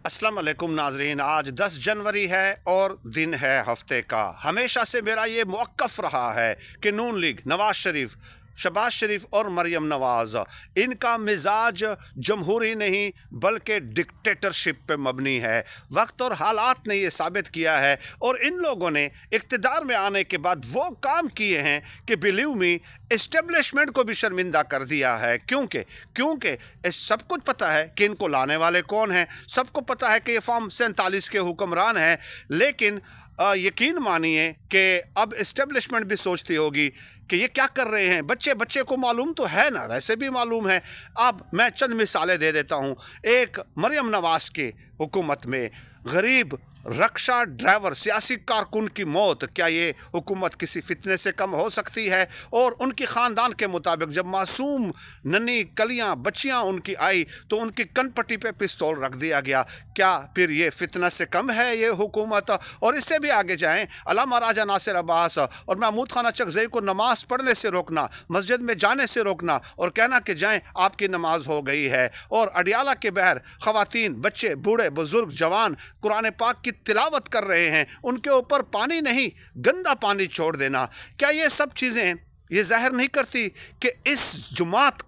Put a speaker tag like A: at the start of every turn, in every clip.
A: अस्सलाम वालेकुम नाजरीन। आज 10 जनवरी है और दिन है हफ्ते का। हमेशा से मेरा ये मौक़िफ़ रहा है कि नून लीग, नवाज़ शरीफ, शहबाज शरीफ और मरियम नवाज़, इनका मिजाज जमहूरी नहीं बल्कि डिक्टेटरशिप पे मबनी है। वक्त और हालात ने ये साबित किया है और इन लोगों ने इक़्तिदार में आने के बाद वो काम किए हैं कि बिलीव मी, इस्टेब्लिशमेंट को भी शर्मिंदा कर दिया है। क्योंकि सब कुछ पता है कि इनको लाने वाले कौन हैं, सबको पता है कि ये फॉर्म 47 के हुक्मरान हैं, लेकिन यकीन मानिए कि अब इस्टेब्लिशमेंट भी सोचती होगी कि ये क्या कर रहे हैं। बच्चे बच्चे को मालूम तो है ना, वैसे भी मालूम है। अब मैं चंद मिसालें दे देता हूँ। एक, मरियम नवाज़ के हुकूमत में गरीब रक्षा ड्राइवर सियासी कारकुन की मौत, क्या ये हुकूमत किसी फितने से कम हो सकती है? और उनकी ख़ानदान के मुताबिक जब मासूम नन्ही कलियां बच्चियां उनकी आई तो उनकी कनपट्टी पे पिस्तौल रख दिया गया। क्या फिर ये फितना से कम है ये हुकूमत? और इससे भी आगे जाएं, अल्लामा राजा नासिर अब्बास और महमूद खान चकजई को नमाज पढ़ने से रोकना, मस्जिद में जाने से रोकना और कहना कि जाएं आपकी नमाज हो गई है। और अडियाला के बहर ख़वातीन, बच्चे, बूढ़े, बुजुर्ग, जवान कुरान पाक की तिलावत कर रहे हैं, उनके ऊपर पानी नहीं गंदा पानी छोड़ देना। क्या ये सब चीज़ें ये जाहिर नहीं करती कि इस जुमात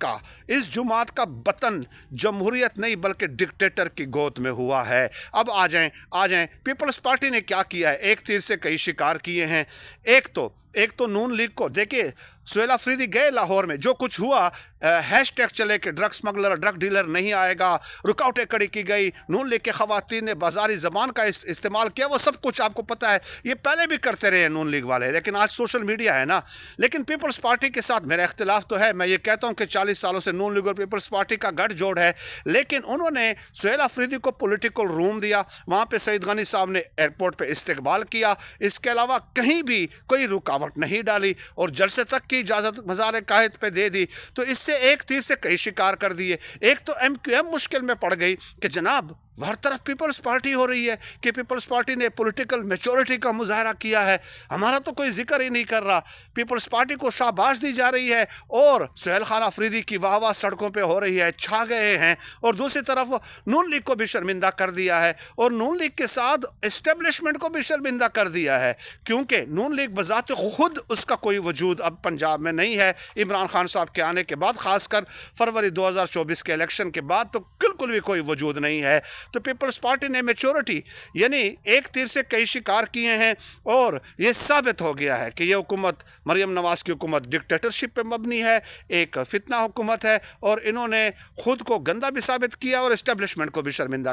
A: का बतन जमहूरियत नहीं बल्कि डिक्टेटर की गोद में हुआ है? अब आ जाएं पीपल्स पार्टी ने क्या किया है। एक तीर से कई शिकार किए हैं। एक तो नून लीग को देखिए, सुहेल अफरीदी गए लाहौर में, जो कुछ हुआ, हैशटैग चले कि ड्रग स्मगलर, ड्रग डीलर नहीं आएगा, रुकावटें खड़ी की गई, नून लीग के ख़वातीन ने बाजारी ज़बान का इस्तेमाल किया, वो सब कुछ आपको पता है। ये पहले भी करते रहे नून लीग वाले, लेकिन आज सोशल मीडिया है ना। लेकिन पीपल्स पार्टी के साथ मेरा इख्तिलाफ तो है। मैं ये कहता हूँ कि 40 सालों से नून लीग और पीपल्स पार्टी का गठजोड़ है, लेकिन उन्होंने सुहेल अफरीदी को पॉलिटिकल रूम दिया, वहाँ पर सईद गनी साहब ने एयरपोर्ट पर इस्तकबाल किया। इसके अलावा कहीं भी कोई रुकावट नहीं डाली और जलसे तक की इजाज़त मज़ार कायद पे दे दी। तो इससे एक तीर से कई शिकार कर दिए। एक तो MQM मुश्किल में पड़ गई कि जनाब हर तरफ पीपल्स पार्टी हो रही है कि पीपल्स पार्टी ने पॉलिटिकल मैच्योरिटी का मुजाहरा किया है, हमारा तो कोई जिक्र ही नहीं कर रहा। पीपल्स पार्टी को शाबाश दी जा रही है और सुहेल खान अफरीदी की वाह वाह सड़कों पे हो रही है, छा गए हैं। और दूसरी तरफ नून लीग को भी शर्मिंदा कर दिया है और नून लीग के साथ इस्टेब्लिशमेंट को भी शर्मिंदा कर दिया है, क्योंकि नून लीग बजाते खुद उसका कोई वजूद अब पंजाब में नहीं है। इमरान खान साहब के आने के बाद, खासकर फरवरी 2024 के इलेक्शन के बाद, तो बिल्कुल भी कोई वजूद नहीं है। तो पीपल्स पार्टी ने मैच्योरिटी यानी एक तीर से कई शिकार किए हैं और ये साबित हो गया है कि ये हुकूमत, मरियम नवाज की हुकूमत, डिक्टेटरशिप पे मबनी है, एक फितना हुकूमत है और इन्होंने खुद को गंदा भी साबित किया और इस्टेब्लिशमेंट को भी शर्मिंदा